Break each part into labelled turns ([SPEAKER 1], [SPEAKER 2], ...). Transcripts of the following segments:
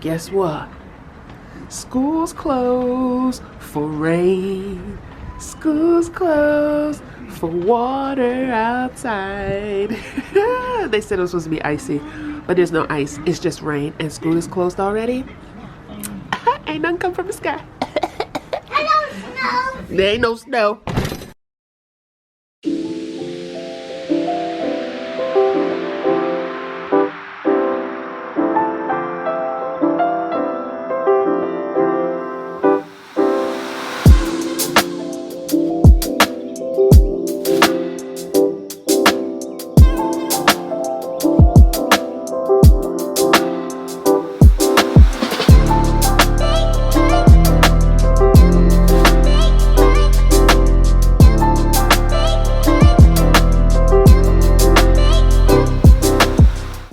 [SPEAKER 1] Guess what? School's closed for rain. School's closed for water outside. They said it was supposed to be icy, but there's no ice. It's just rain, and school is closed already. Ain't nothing come from the sky.
[SPEAKER 2] Hello, snow.
[SPEAKER 1] There ain't no snow.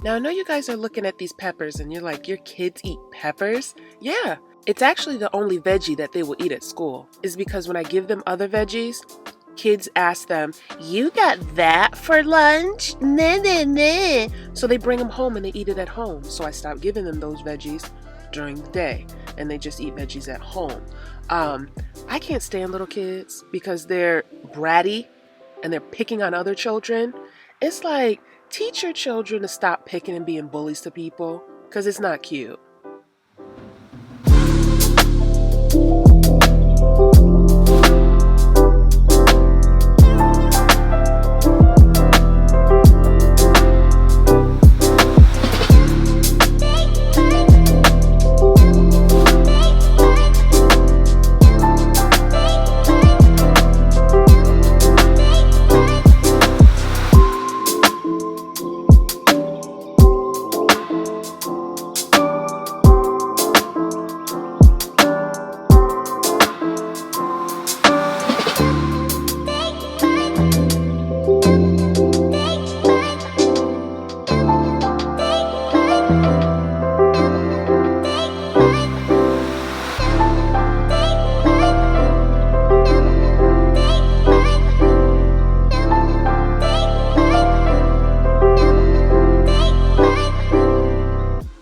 [SPEAKER 1] Now, I know you guys are looking at these peppers and you're like, your kids eat peppers? Yeah, it's actually the only veggie that they will eat at school. Is because when I give them other veggies, kids ask them, you got that for lunch? Nah, nah, nah. So they bring them home and they eat it at home. So I stopped giving them those veggies during the day and they just eat veggies at home. I can't stand little kids because they're bratty and they're picking on other children. It's like, teach your children to stop picking and being bullies to people, because it's not cute.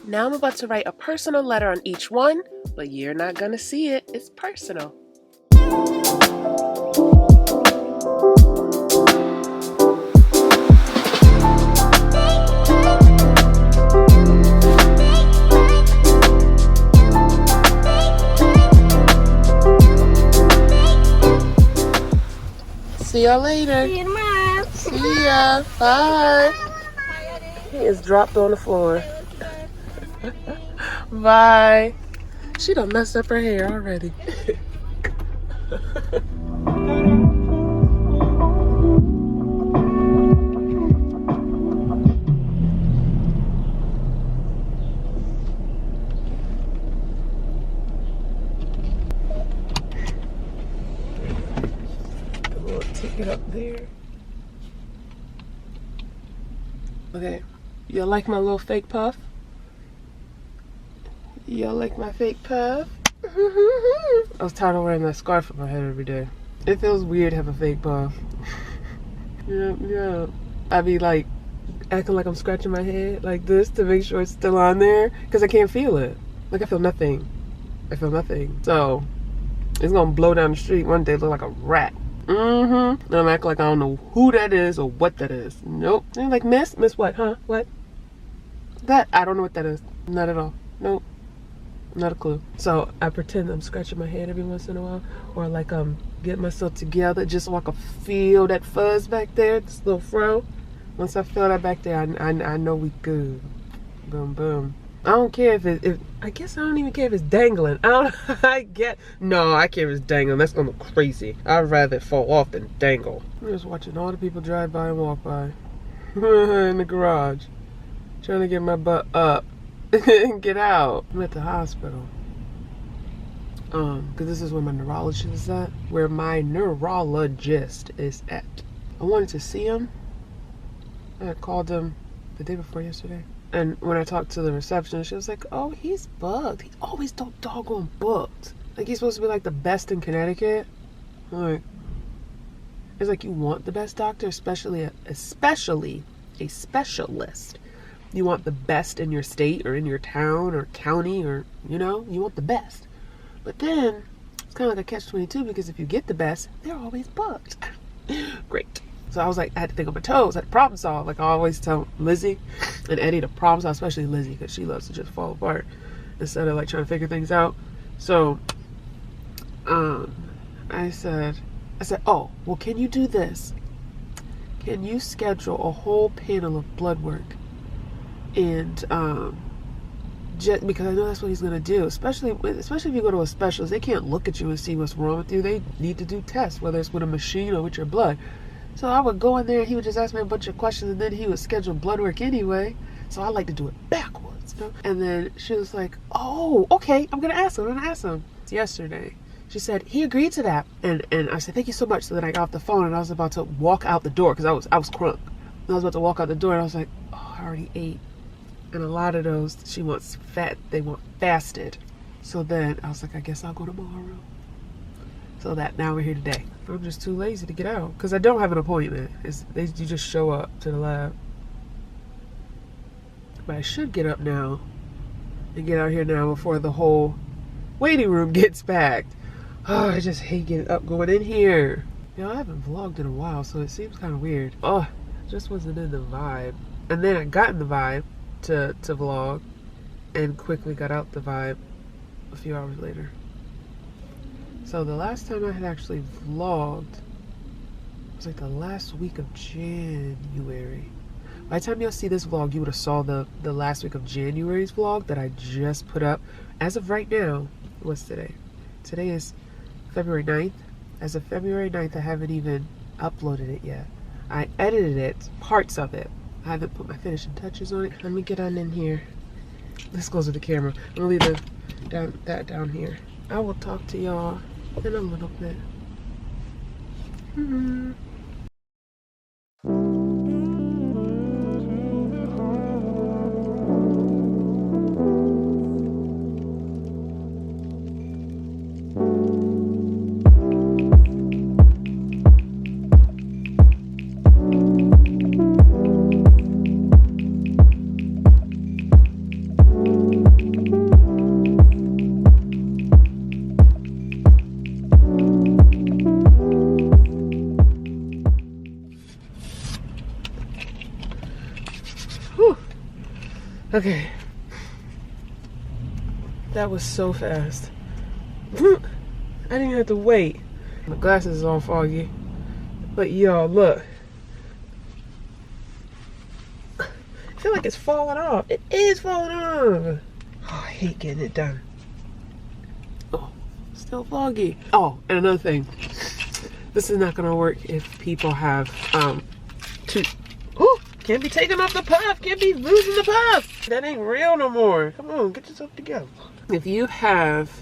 [SPEAKER 1] Now I'm about to write a personal letter on each one, but you're not gonna see it. It's personal. See y'all later.
[SPEAKER 2] See you tomorrow.
[SPEAKER 1] See ya. Bye. He is dropped on the floor. Bye. She done messed up her hair already. We'll take it up there. Okay. You like my little fake puff? Y'all like my fake puff? I was tired of wearing that scarf on my head every day. It feels weird to have a fake puff. Yeah. I be like acting like I'm scratching my head like this to make sure it's still on there because I can't feel it. Like I feel nothing. So it's gonna blow down the street one day, look like a rat. And I'm acting like I don't know who that is or what that is. Nope. And like, miss what? Huh? What? That? I don't know what that is. Not at all. Nope. Not a clue. So I pretend I'm scratching my head every once in a while, or like I'm getting myself together just so I can feel that fuzz back there, this little fro. Once I feel that back there, I know we good. Boom, boom. I don't care if I guess I don't even care if it's dangling. No, I can't if it's dangling. That's gonna look crazy. I'd rather it fall off than dangle. I'm just watching all the people drive by and walk by in the garage, trying to get my butt up. Get out. I'm at the hospital. Because this is where my neurologist is at. Where my neurologist is at. I wanted to see him. I had called him the day before yesterday. And when I talked to the receptionist, she was like, oh, he's booked. He's always doggone booked. Like, he's supposed to be like the best in Connecticut. Like, it's like you want the best doctor, especially a specialist. You want the best in your state or in your town or county, or, you know, you want the best. But then it's kind of like a catch-22, because if you get the best, they're always booked. Great. So I was like, I had to think on my toes, I had to problem solve. Like I always tell Lizzie and Eddie to problem solve, especially Lizzie, because she loves to just fall apart instead of like trying to figure things out. So I said, oh, well, can you do this? Can you schedule a whole panel of blood work? And just because I know that's what he's gonna do, especially if you go to a specialist, they can't look at you and see what's wrong with you. They need to do tests, whether it's with a machine or with your blood. So I would go in there and he would just ask me a bunch of questions, and then he would schedule blood work anyway. So I like to do it backwards, you know? And then she was like, oh, okay, I'm gonna ask him. It's yesterday. She said he agreed to that, and I said thank you so much. So then I got off the phone and I was about to walk out the door, because I was crunk. And I was about to walk out the door and I was like, oh, I already ate. And a lot of those she wants they want fasted. So then I was like, I guess I'll go tomorrow. So that now we're here today. I'm just too lazy to get out because I don't have an appointment. You just show up to the lab. But I should get up now and get out here now before the whole waiting room gets packed. Oh, I just hate getting up, going in here. You know, I haven't vlogged in a while, so it seems kind of weird. Oh, just wasn't in the vibe. And then I got in the vibe to vlog and quickly got out the vibe a few hours later. So the last time I had actually vlogged was like the last week of January. By the time you'll see this vlog, you would have saw the last week of January's vlog that I just put up. As of right now, what's today? Today is February 9th. As of February 9th, I haven't even uploaded it yet. I edited it, parts of it. I haven't put my finishing touches on it. Let me get on in here. This goes with the camera. I'm gonna leave that down here. I will talk to y'all in a little bit. Okay, that was so fast. I didn't even have to wait. My glasses is all foggy, but y'all look. I feel like it's falling off. It is falling off. Oh, I hate getting it done. Oh, still foggy. Oh, and another thing. This is not gonna work if people have can't be taking off the puff. Can't be losing the puff. That ain't real no more. Come on, get yourself together. If you have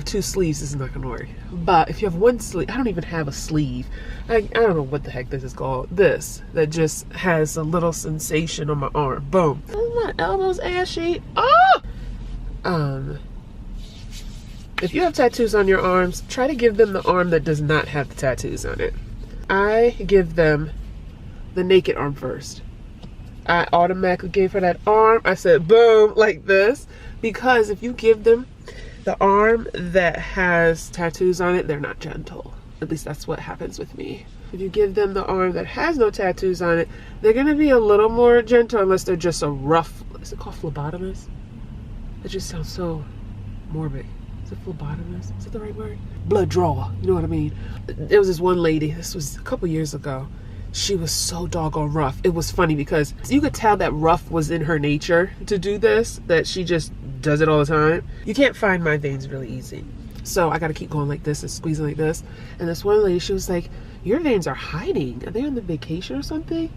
[SPEAKER 1] two sleeves, this is not gonna work. But if you have one sleeve, I don't even have a sleeve. I don't know what the heck this is called. This that just has a little sensation on my arm. Boom. Oh, my elbow's ashy. Oh. If you have tattoos on your arms, try to give them the arm that does not have the tattoos on it. I give them the naked arm first. I automatically gave her that arm. I said boom, like this, because if you give them the arm that has tattoos on it, they're not gentle. At least that's what happens with me. If you give them the arm that has no tattoos on it, they're gonna be a little more gentle, unless they're just a rough, is it called phlebotomist? It just sounds so morbid. Is it phlebotomist? Is that the right word? Blood drawer, you know what I mean? There was this one lady, this was a couple years ago. She was so doggone rough. It was funny because you could tell that rough was in her nature to do this, that she just does it all the time. You can't find my veins really easy. So I got to keep going like this and squeezing like this. And this one lady, she was like, your veins are hiding. Are they on the vacation or something?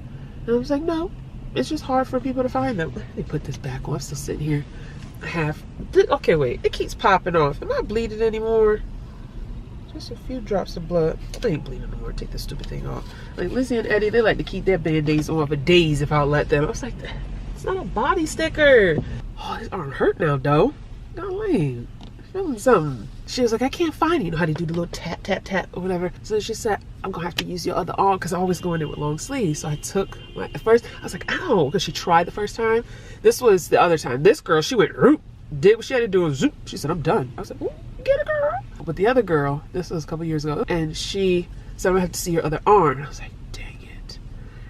[SPEAKER 1] And I was like, no, it's just hard for people to find them. Let me put this back on. I'm still sitting here. Okay, wait, it keeps popping off. Am I bleeding anymore? Just a few drops of blood. I ain't bleeding no more. Take this stupid thing off. Like Lizzie and Eddie, they like to keep their band-aids on for days if I'll let them. I was like, it's not a body sticker. Oh, his arm hurt now, though. Golly, feeling something. she was like, I can't find it. You know how to do the little tap, tap, tap or whatever. So she said, I'm going to have to use your other arm because I always go in there with long sleeves. So I took at first, I was like, ow, because she tried the first time. This was the other time. This girl, she went, did what she had to do, and zoop. She said, I'm done. I was like, ooh, get it, girl. But the other girl, this was a couple years ago, and she said, I'm going to have to see your other arm. And I was like, dang it.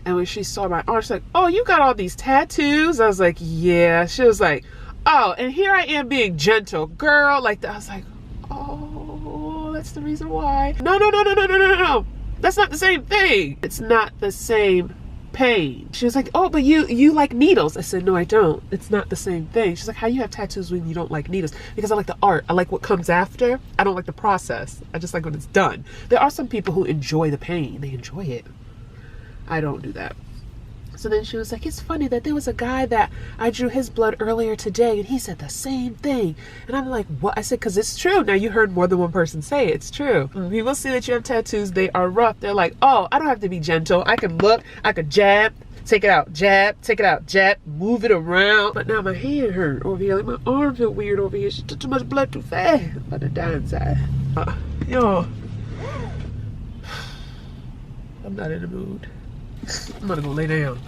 [SPEAKER 1] And when she saw my arm, she's like, oh, you got all these tattoos? I was like, yeah. She was like, oh, and here I am being gentle, girl, like that. I was like, oh, that's the reason why. No. That's not the same thing. It's not the same pain. She was like, oh, but you like needles. I said, no, I don't. It's not the same thing. She's like, how you have tattoos when you don't like needles? Because I like the art. I like what comes after. I don't like the process. I just like when it's done. There are some people who enjoy the pain. They enjoy it. I don't do that. So then she was like, it's funny that there was a guy that I drew his blood earlier today and he said the same thing. And I'm like, what? I said, because it's true. Now you heard more than one person say it. It's true. When people see that you have tattoos, they are rough. They're like, oh, I don't have to be gentle. I can look, I could jab, take it out, jab, take it out, jab, move it around. But now my hand hurt over here. Like my arm feel weird over here. She took too much blood too fast. I'm about to die inside. Yo, I'm not in the mood. I'm gonna go lay down.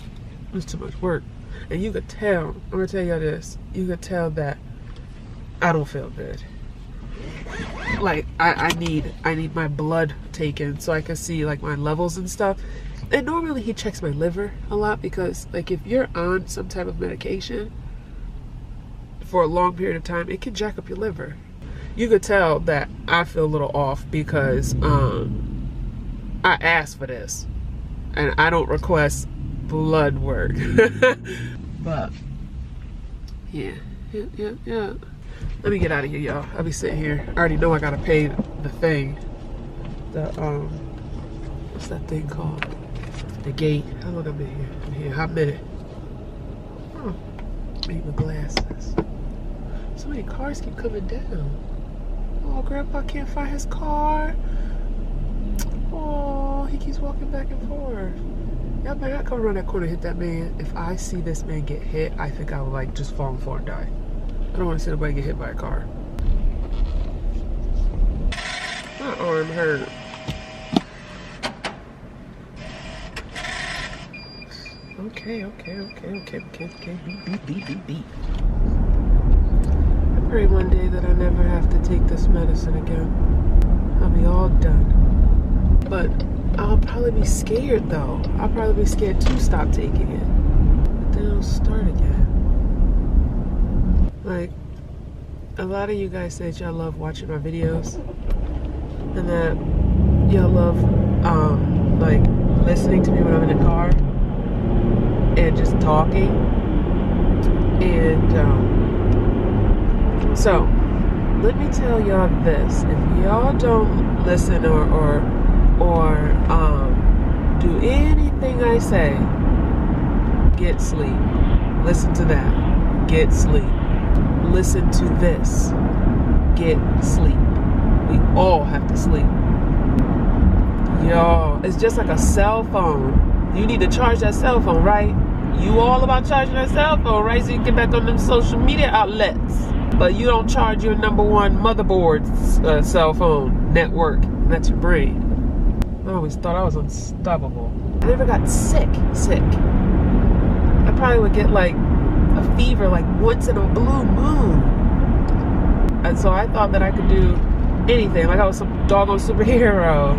[SPEAKER 1] It's too much work. And you could tell, I'm gonna tell y'all this, you could tell that I don't feel good. Like I need my blood taken so I can see like my levels and stuff. And normally he checks my liver a lot because like if you're on some type of medication for a long period of time, it can jack up your liver. You could tell that I feel a little off because I asked for this. And I don't request blood work. But yeah. Let me get out of here, y'all. I'll be sitting here. I already know I gotta pay the thing. The what's that thing called? The gate. How long I've been here? I'm here a hot minute. Oh, need my glasses. So many cars keep coming down. Oh, Grandpa can't find his car. Oh, he keeps walking back and forth. Y'all better not come around that corner and hit that man. If I see this man get hit, I think I would like just fall on the floor and die. I don't want to see nobody get hit by a car. My arm hurt. Okay. Beep. I pray one day that I never have to take this medicine again. I'll be all done. But I'll probably be scared though. I'll probably be scared to stop taking it. But then it'll start again. Like, a lot of you guys say that y'all love watching my videos. And that y'all love, like, listening to me when I'm in the car. And just talking. And, so, let me tell y'all this. If y'all don't listen or do anything I say, get sleep. Listen to that. Get sleep. Listen to this. Get sleep. We all have to sleep. Yo, it's just like a cell phone. You need to charge that cell phone, right? You all about charging that cell phone, right? So you can get back on them social media outlets. But you don't charge your #1 motherboard cell phone network. That's your brain. I always thought I was unstoppable. I never got sick. I probably would get like a fever like once in a blue moon. And so I thought that I could do anything. Like I was some doggone superhero.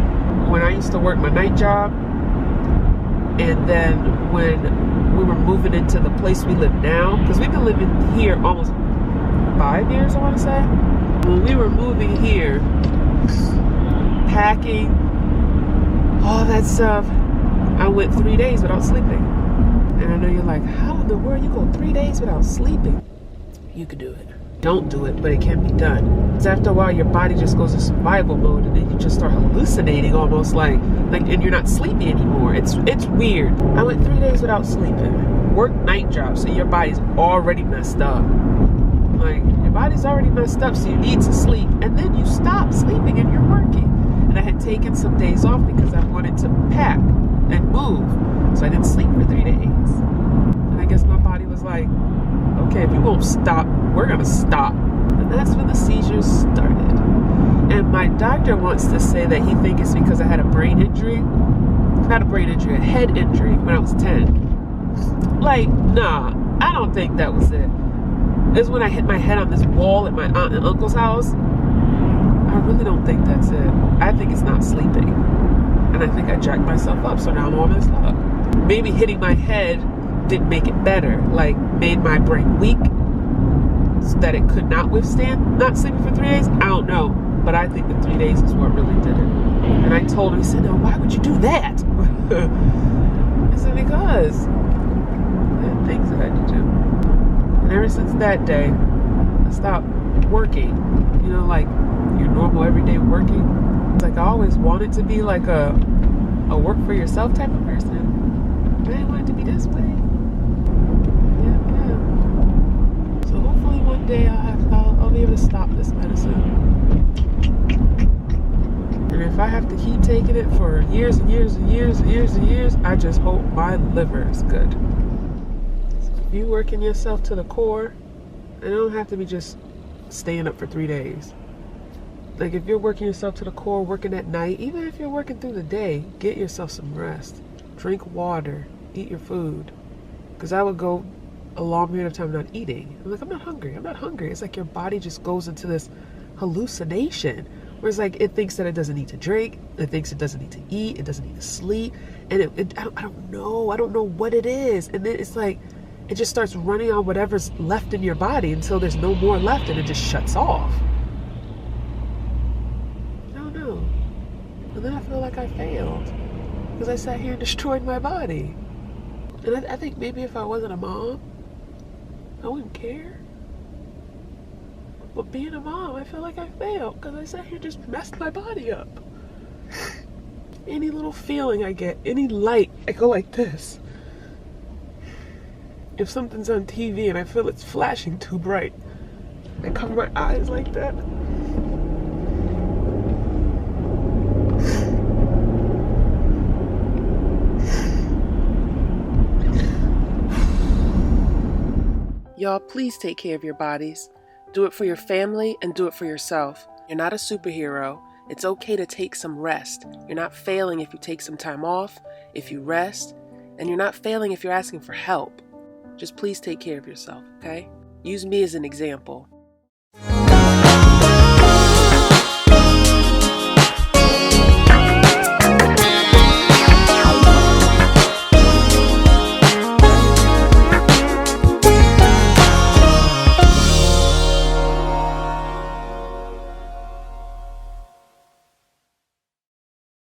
[SPEAKER 1] When I used to work my night job, and then when we were moving into the place we live now, because we've been living here almost 5 years, I want to say. When we were moving here, packing, all that stuff, I went 3 days without sleeping. And I know you're like, how in the world you go 3 days without sleeping? You could do it. Don't do it, but it can be done. Because after a while, your body just goes in survival mode, and then you just start hallucinating almost like and you're not sleepy anymore. It's weird. I went 3 days without sleeping. Work night job, so your body's already messed up. Like, your body's already messed up, so you need to sleep. And then you stop sleeping and you're working. And I had taken some days off because I wanted to pack and move. So I didn't sleep for 3 days. And I guess my body was like, okay, if you won't stop, we're gonna stop. And that's when the seizures started. And my doctor wants to say that he thinks it's because I had a brain injury. Not a brain injury, a head injury when I was 10. Like, nah, I don't think that was it. It's when I hit my head on this wall at my aunt and uncle's house. I really don't think that's it. I think it's not sleeping. And I think I jacked myself up, so now I'm all messed up. Maybe hitting my head didn't make it better. Like, made my brain weak so that it could not withstand not sleeping for 3 days. I don't know. But I think the 3 days is what really did it. And I told him, he said, "No, why would you do that?" I said, "Because I had things I had to do." And ever since that day, I stopped working. You know, like your normal everyday working. It's like I always wanted to be like a work for yourself type of person. I didn't want it to be this way. Yeah. So hopefully one day I'll be able to stop this medicine. And if I have to keep taking it for years and years and years and years and years, I just hope my liver is good. So if you working yourself to the core, it don't have to be just staying up for 3 days. Like if you're working yourself to the core, working at night, even if you're working through the day, get yourself some rest. Drink water, eat your food. Because I would go a long period of time not eating. I'm like, I'm not hungry. It's like your body just goes into this hallucination. Where it's like, it thinks that it doesn't need to drink. It thinks it doesn't need to eat. It doesn't need to sleep. And I don't know. I don't know what it is. And then it's like, it just starts running on whatever's left in your body until there's no more left and it just shuts off. I don't know. And then I feel like I failed. Because I sat here and destroyed my body. And I think maybe if I wasn't a mom, I wouldn't care. But being a mom, I feel like I failed because I sat here and just messed my body up. Any little feeling I get, any light, I go like this. If something's on TV and I feel it's flashing too bright, I cover my eyes like that. Y'all, please take care of your bodies. Do it for your family and do it for yourself. You're not a superhero. It's okay to take some rest. You're not failing if you take some time off, if you rest, and you're not failing if you're asking for help. Just please take care of yourself, okay? Use me as an example.